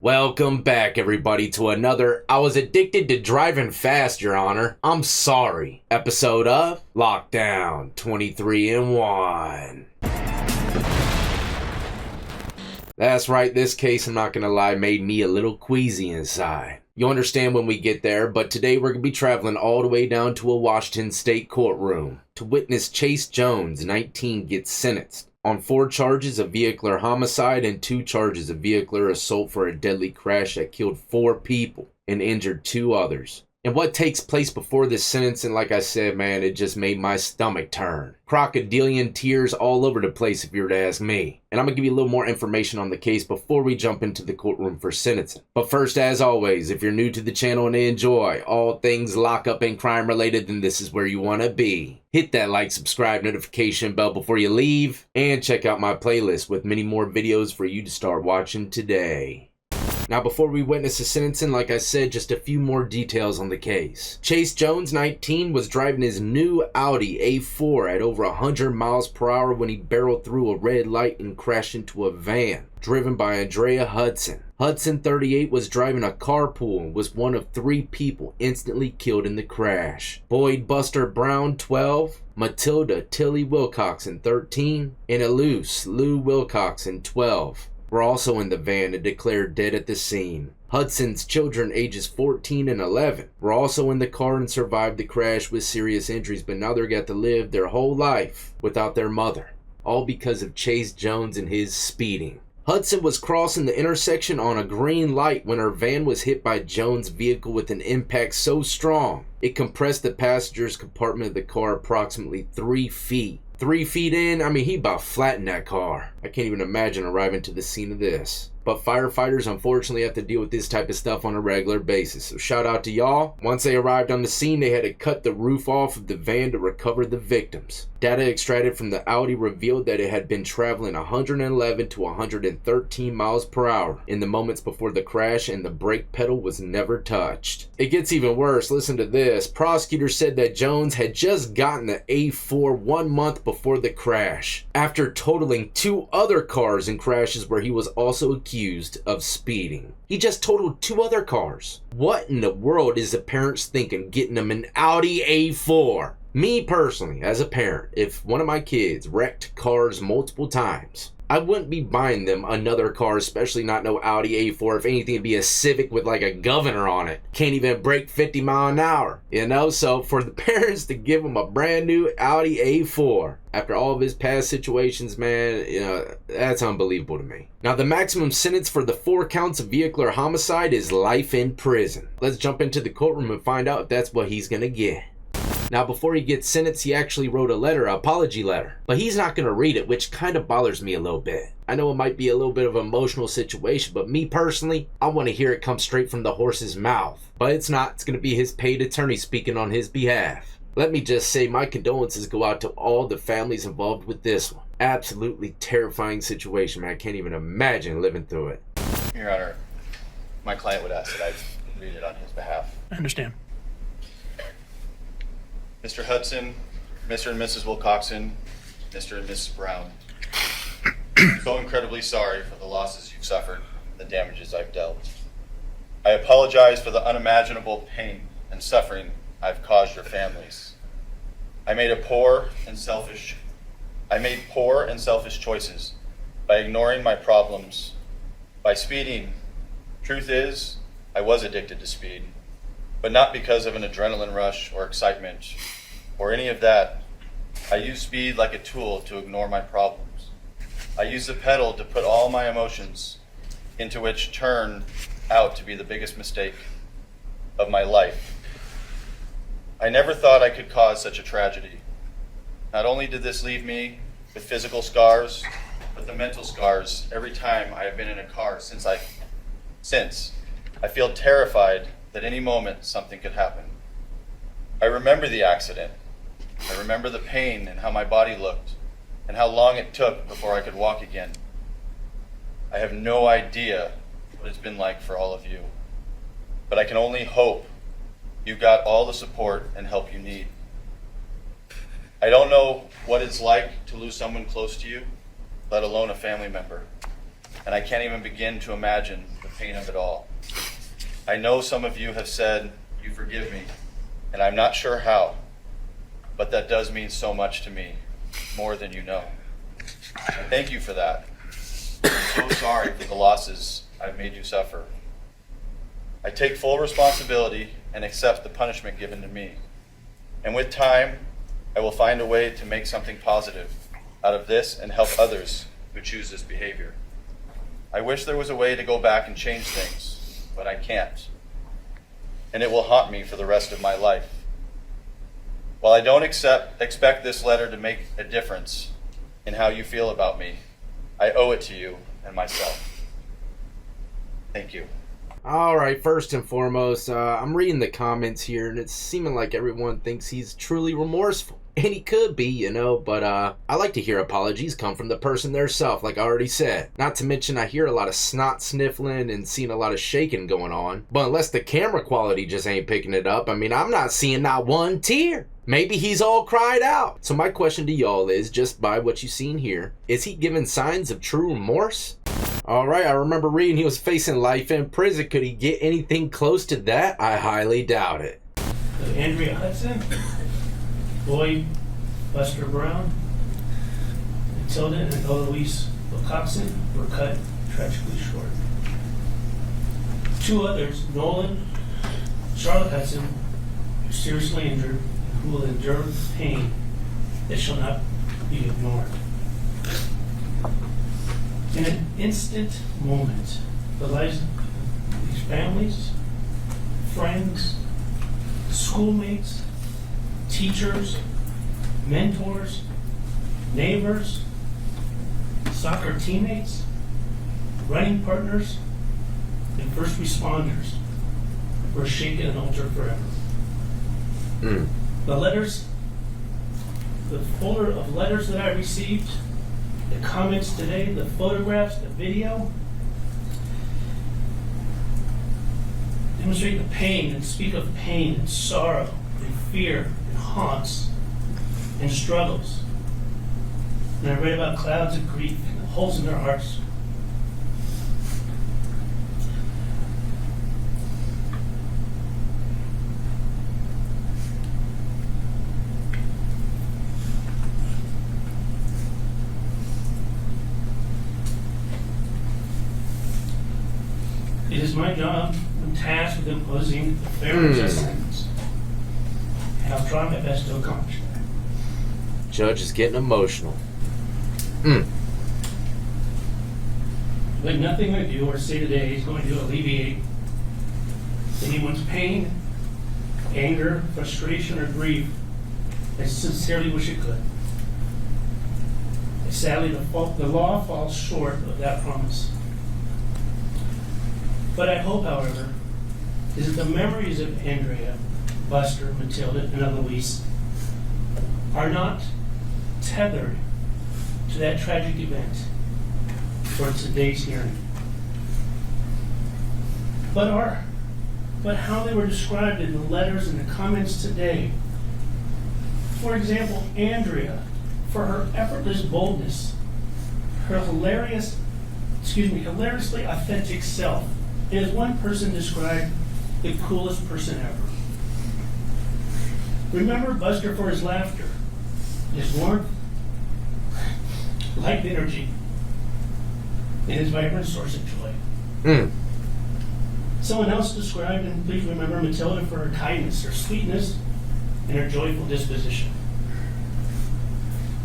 Welcome back, everybody, to another I Was Addicted to Driving Fast, Your Honor. I'm sorry. Episode of Lockdown 23 in 1. That's right, this case, I'm not gonna lie, made me a little queasy inside. You'll understand when we get there, but today we're gonna be traveling all the way down to a Washington State courtroom to witness Chase Jones, 19, get sentenced on 4 charges of vehicular homicide and 2 charges of vehicular assault for a deadly crash that killed 4 people and injured 2 others. And what takes place before this sentencing, like I said, man, it just made my stomach turn. Crocodilian tears all over the place if you were to ask me. And I'm going to give you a little more information on the case before we jump into the courtroom for sentencing. But first, as always, if you're new to the channel and enjoy all things lockup and crime related, then this is where you want to be. Hit that like, subscribe, notification bell before you leave, and check out my playlist with many more videos for you to start watching today. Now, before we witness the sentencing, like I said, just a few more details on the case. Chase Jones, 19, was driving his new Audi A4 at over 100 miles per hour when he barreled through a red light and crashed into a van driven by Andrea Hudson. Hudson, 38, was driving a carpool and was one of 3 people instantly killed in the crash. Boyd Buster Brown, 12, Matilda Tilly Wilcoxon, 13, and Eluse Lou Wilcoxon, 12. Were also in the van and declared dead at the scene. Hudson's children, ages 14 and 11, were also in the car and survived the crash with serious injuries, but now they're got to live their whole life without their mother, all because of Chase Jones and his speeding. Hudson was crossing the intersection on a green light when her van was hit by Jones' vehicle with an impact so strong it compressed the passenger's compartment of the car approximately 3 feet. 3 feet in, he about flattened that car. I can't even imagine arriving to the scene of this. But firefighters unfortunately have to deal with this type of stuff on a regular basis. So shout out to y'all. Once they arrived on the scene, they had to cut the roof off of the van to recover the victims. Data extracted from the Audi revealed that it had been traveling 111 to 113 miles per hour in the moments before the crash, and the brake pedal was never touched. It gets even worse. Listen to this. Prosecutors said that Jones had just gotten the A4 1 month before the crash, after totaling 2 other cars in crashes where he was also accused of speeding. He just totaled 2 other cars. What in the world is the parents thinking getting them an Audi A4? Me personally, as a parent, if one of my kids wrecked cars multiple times, I wouldn't be buying them another car, especially not no Audi A4. If anything, it'd be a Civic with like a governor on it. Can't even break 50 miles an hour, So for the parents to give him a brand new Audi A4 after all of his past situations, man, that's unbelievable to me. Now, the maximum sentence for the 4 counts of vehicular homicide is life in prison. Let's jump into the courtroom and find out if that's what he's gonna get. Now, before he gets sentenced, he actually wrote a letter, an apology letter. But he's not going to read it, which kind of bothers me a little bit. I know it might be a little bit of an emotional situation, but me personally, I want to hear it come straight from the horse's mouth. But it's not. It's going to be his paid attorney speaking on his behalf. Let me just say my condolences go out to all the families involved with this one. Absolutely terrifying situation, man. I can't even imagine living through it. Your Honor, my client would ask that I read it on his behalf. I understand. Mr. Hudson, Mr. and Mrs. Wilcoxon, Mr. and Mrs. Brown, I'm so incredibly sorry for the losses you've suffered, the damages I've dealt. I apologize for the unimaginable pain and suffering I've caused your families. I made poor and selfish choices by ignoring my problems, by speeding. Truth is, I was addicted to speed, but not because of an adrenaline rush or excitement or any of that. I used speed like a tool to ignore my problems. I used the pedal to put all my emotions into which turned out to be the biggest mistake of my life. I never thought I could cause such a tragedy. Not only did this leave me with physical scars, but the mental scars every time I have been in a car since I feel terrified that any moment something could happen. I remember the accident. I remember the pain and how my body looked and how long it took before I could walk again. I have no idea what it's been like for all of you, but I can only hope you got all the support and help you need. I don't know what it's like to lose someone close to you, let alone a family member. and I can't even begin to imagine the pain of it all. I know some of you have said you forgive me, and I'm not sure how, but that does mean so much to me, more than you know. I thank you for that. I'm so sorry for the losses I've made you suffer. I take full responsibility and accept the punishment given to me. And with time, I will find a way to make something positive out of this and help others who choose this behavior. I wish there was a way to go back and change things, but I can't. And it will haunt me for the rest of my life. While I don't expect this letter to make a difference in how you feel about me, I owe it to you and myself. Thank you. All right, first and foremost, I'm reading the comments here, and it's seeming like everyone thinks he's truly remorseful. And he could be, you know, but I like to hear apologies come from the person theirself, like I already said. Not to mention I hear a lot of snot sniffling and seeing a lot of shaking going on. But unless the camera quality just ain't picking it up, I mean, I'm not seeing not one tear. Maybe he's all cried out. So my question to y'all is, just by what you've seen here, is he giving signs of true remorse? All right, I remember reading he was facing life in prison. Could he get anything close to that? I highly doubt it. Andrea Hudson, Boyd Buster Brown, Matilda and Eloise Wilcoxon were cut tragically short. Two others, Nolan, Charlotte Hudson, are seriously injured and who will endure pain that shall not be ignored. In an instant moment, the lives of these families, friends, schoolmates, teachers, mentors, neighbors, soccer teammates, running partners, and first responders were shaken and altered forever. The letters, the folder of letters that I received, the comments today, the photographs, the video, demonstrate the pain and speak of pain and sorrow and fear and haunts and struggles. And I read about clouds of grief and the holes in their hearts. It is my job and task with imposing a fair and just sentence. And I'll try my best to accomplish that. Judge is getting emotional. But nothing I do or say today is going to alleviate anyone's pain, anger, frustration, or grief. I sincerely wish it could. Sadly, the law falls short of that promise. But I hope, however, is that the memories of Andrea, Buster, Matilda, and Eloise are not tethered to that tragic event for today's hearing, but how they were described in the letters and the comments today. For example, Andrea, for her effortless boldness, her hilariously authentic self, and as one person described, the coolest person ever. Remember Buster for his laughter, his warmth, light energy, and his vibrant source of joy. Someone else described, and please remember, Matilda for her kindness, her sweetness, and her joyful disposition.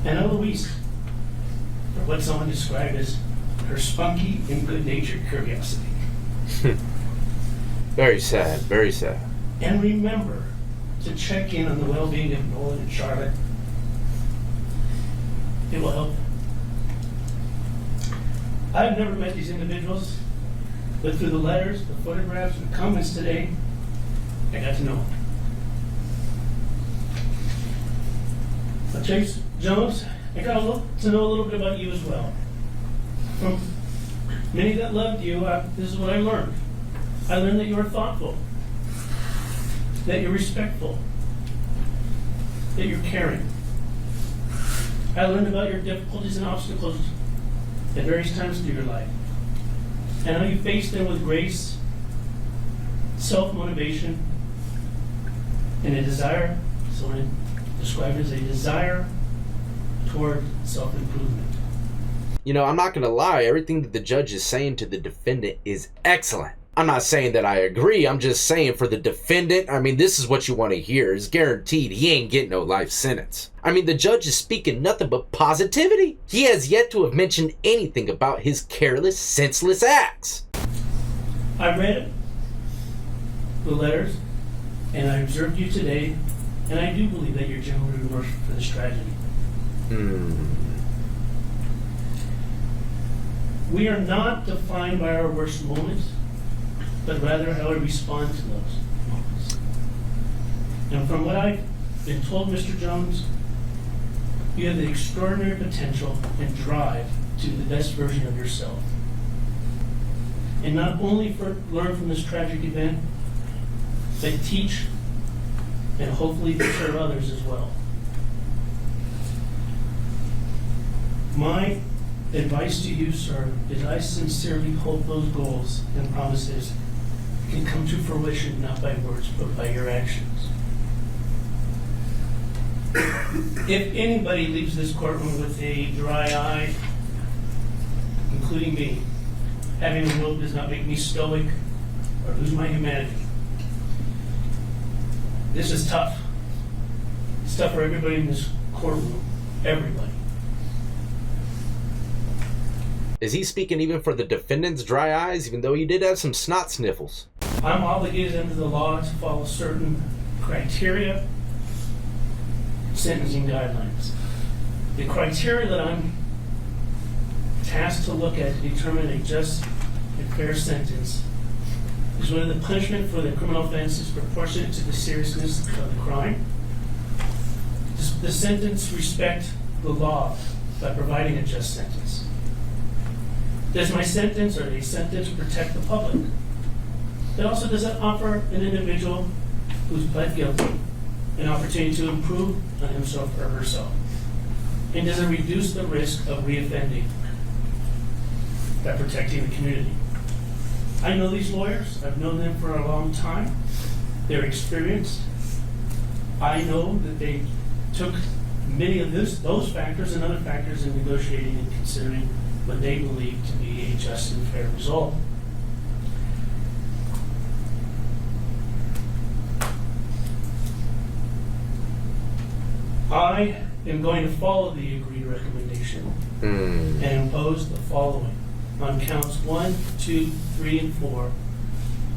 And Eloise for what someone described as her spunky and good-natured curiosity. Very sad, very sad. And remember to check in on the well-being of Nolan and Charlotte. It will help. I've never met these individuals, but through the letters, the photographs, and the comments today, I got to know them. But Chase Jones, I got to know a little bit about you as well. From many that loved you, this is what I learned. I learned that you are thoughtful, that you're respectful, that you're caring. I learned about your difficulties and obstacles at various times through your life. and how you face them with grace, self-motivation, and a desire, so I describe it as a desire toward self-improvement. You know, I'm not gonna lie, everything that the judge is saying to the defendant is excellent. I'm not saying that I agree, I'm just saying for the defendant, I mean, this is what you want to hear. It's guaranteed he ain't getting no life sentence. I mean, the judge is speaking nothing but positivity. He has yet to have mentioned anything about his careless, senseless acts. I read the letters, and I observed you today, and I do believe that you're genuinely remorseful for this tragedy. We are not defined by our worst moments, but rather how we respond to those moments. And from what I've been told, Mr. Jones, you have the extraordinary potential and drive to the best version of yourself. And not only learn from this tragic event, but teach and hopefully serve others as well. My advice to you, sir, is I sincerely hope those goals and promises can come to fruition not by words, but by your actions. If anybody leaves this courtroom with a dry eye, including me, having a will does not make me stoic or lose my humanity. This is tough. It's tough for everybody in this courtroom. Everybody. Is he speaking even for the defendant's dry eyes, even though he did have some snot sniffles? I'm obligated under the law to follow certain criteria, sentencing guidelines. The criteria that I'm tasked to look at to determine a just and fair sentence is whether the punishment for the criminal offense is proportionate to the seriousness of the crime. Does the sentence respect the law by providing a just sentence? Does my sentence or a sentence protect the public? It also does it offer an individual who's pled guilty an opportunity to improve on himself or herself? And does it reduce the risk of reoffending by protecting the community? I know these lawyers. I've known them for a long time. They're experienced. I know that they took many of those factors and other factors in negotiating and considering what they believe to be a just and fair result. I am going to follow the agreed recommendation and impose the following. On counts 1, 2, 3, and 4,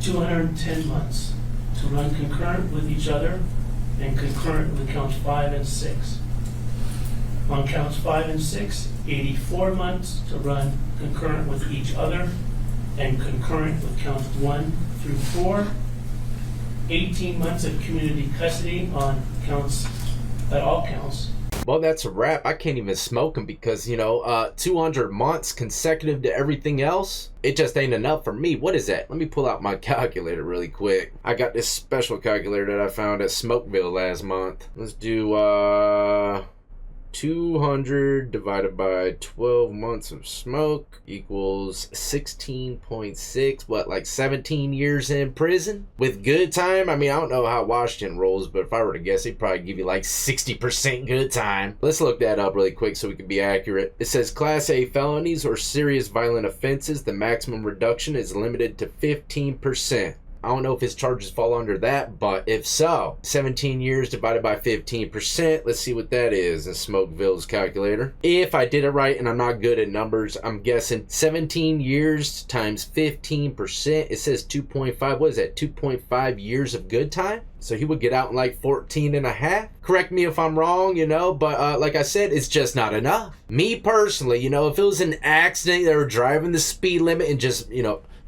210 months to run concurrent with each other and concurrent with counts 5 and 6. On counts 5 and 6, 84 months to run concurrent with each other and concurrent with counts 1 through 4. 18 months of community custody on counts, at all counts. Well, that's a wrap. I can't even smoke them because, 200 months consecutive to everything else, it just ain't enough for me. What is that? Let me pull out my calculator really quick. I got this special calculator that I found at Smokeville last month. Let's do 200 divided by 12 months of smoke equals 16.6, what, like 17 years in prison? With good time? I mean, I don't know how Washington rolls, but if I were to guess, they'd probably give you like 60% good time. Let's look that up really quick so we can be accurate. It says Class A felonies or serious violent offenses, the maximum reduction is limited to 15%. I don't know if his charges fall under that, but if so, 17 years divided by 15%, let's see what that is in Smokeville's calculator. If I did it right, and I'm not good at numbers, I'm guessing 17 years times 15%, it says 2.5, what is that, 2.5 years of good time? So he would get out in like 14 and a half. Correct me if I'm wrong, but like I said, it's just not enough. Me personally, if it was an accident, they were driving the speed limit and just,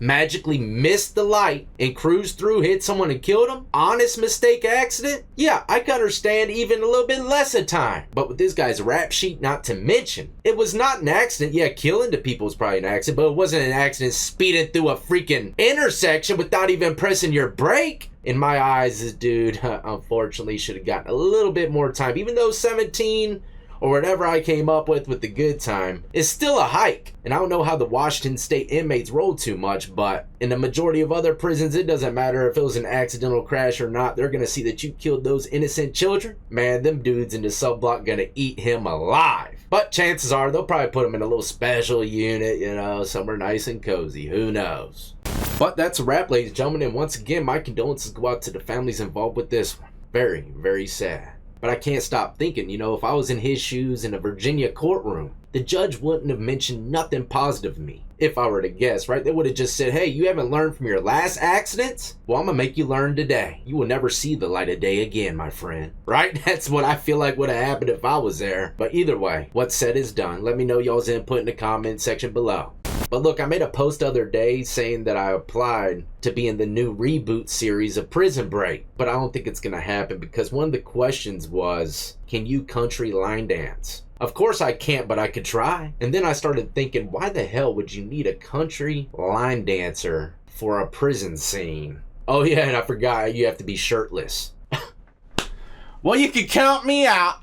magically missed the light and cruised through, hit someone and killed them, honest mistake accident, yeah, I can understand even a little bit less of time. But with this guy's rap sheet, not to mention, it was not an accident. Yeah, killing the people was probably an accident, but it wasn't an accident speeding through a freaking intersection without even pressing your brake. In my eyes, this dude, unfortunately, should have gotten a little bit more time. Even though 17 or whatever I came up with the good time, is still a hike. And I don't know how the Washington State inmates roll too much, but in the majority of other prisons, it doesn't matter if it was an accidental crash or not. They're gonna see that you killed those innocent children. Man, them dudes in the subblock gonna eat him alive. But chances are they'll probably put him in a little special unit, you know, somewhere nice and cozy. Who knows? But that's a wrap, ladies and gentlemen. And once again, my condolences go out to the families involved with this one. Very, very sad. But I can't stop thinking, you know, if I was in his shoes in a Virginia courtroom, the judge wouldn't have mentioned nothing positive of me. If I were to guess, right? They would have just said, hey, you haven't learned from your last accidents? Well, I'm gonna make you learn today. You will never see the light of day again, my friend. Right? That's what I feel like would have happened if I was there. But either way, what's said is done. Let me know y'all's input in the comment section below. But look, I made a post the other day saying that I applied to be in the new reboot series of Prison Break. But I don't think it's gonna happen because one of the questions was, can you country line dance? Of course I can't, but I could try. And then I started thinking, why the hell would you need a country line dancer for a prison scene? Oh yeah, and I forgot, you have to be shirtless. Well, you could count me out.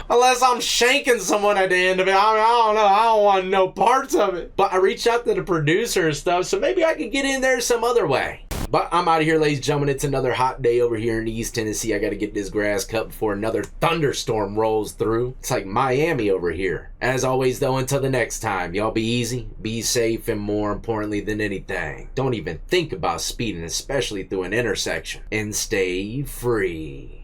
Unless I'm shanking someone at the end of it. I don't know. I don't want no parts of it. But I reached out to the producer and stuff, so maybe I could get in there some other way. But I'm out of here, ladies and gentlemen. It's another hot day over here in East Tennessee. I got to get this grass cut before another thunderstorm rolls through. It's like Miami over here. As always, though, until the next time, y'all be easy, be safe, and more importantly than anything, don't even think about speeding, especially through an intersection. And stay free.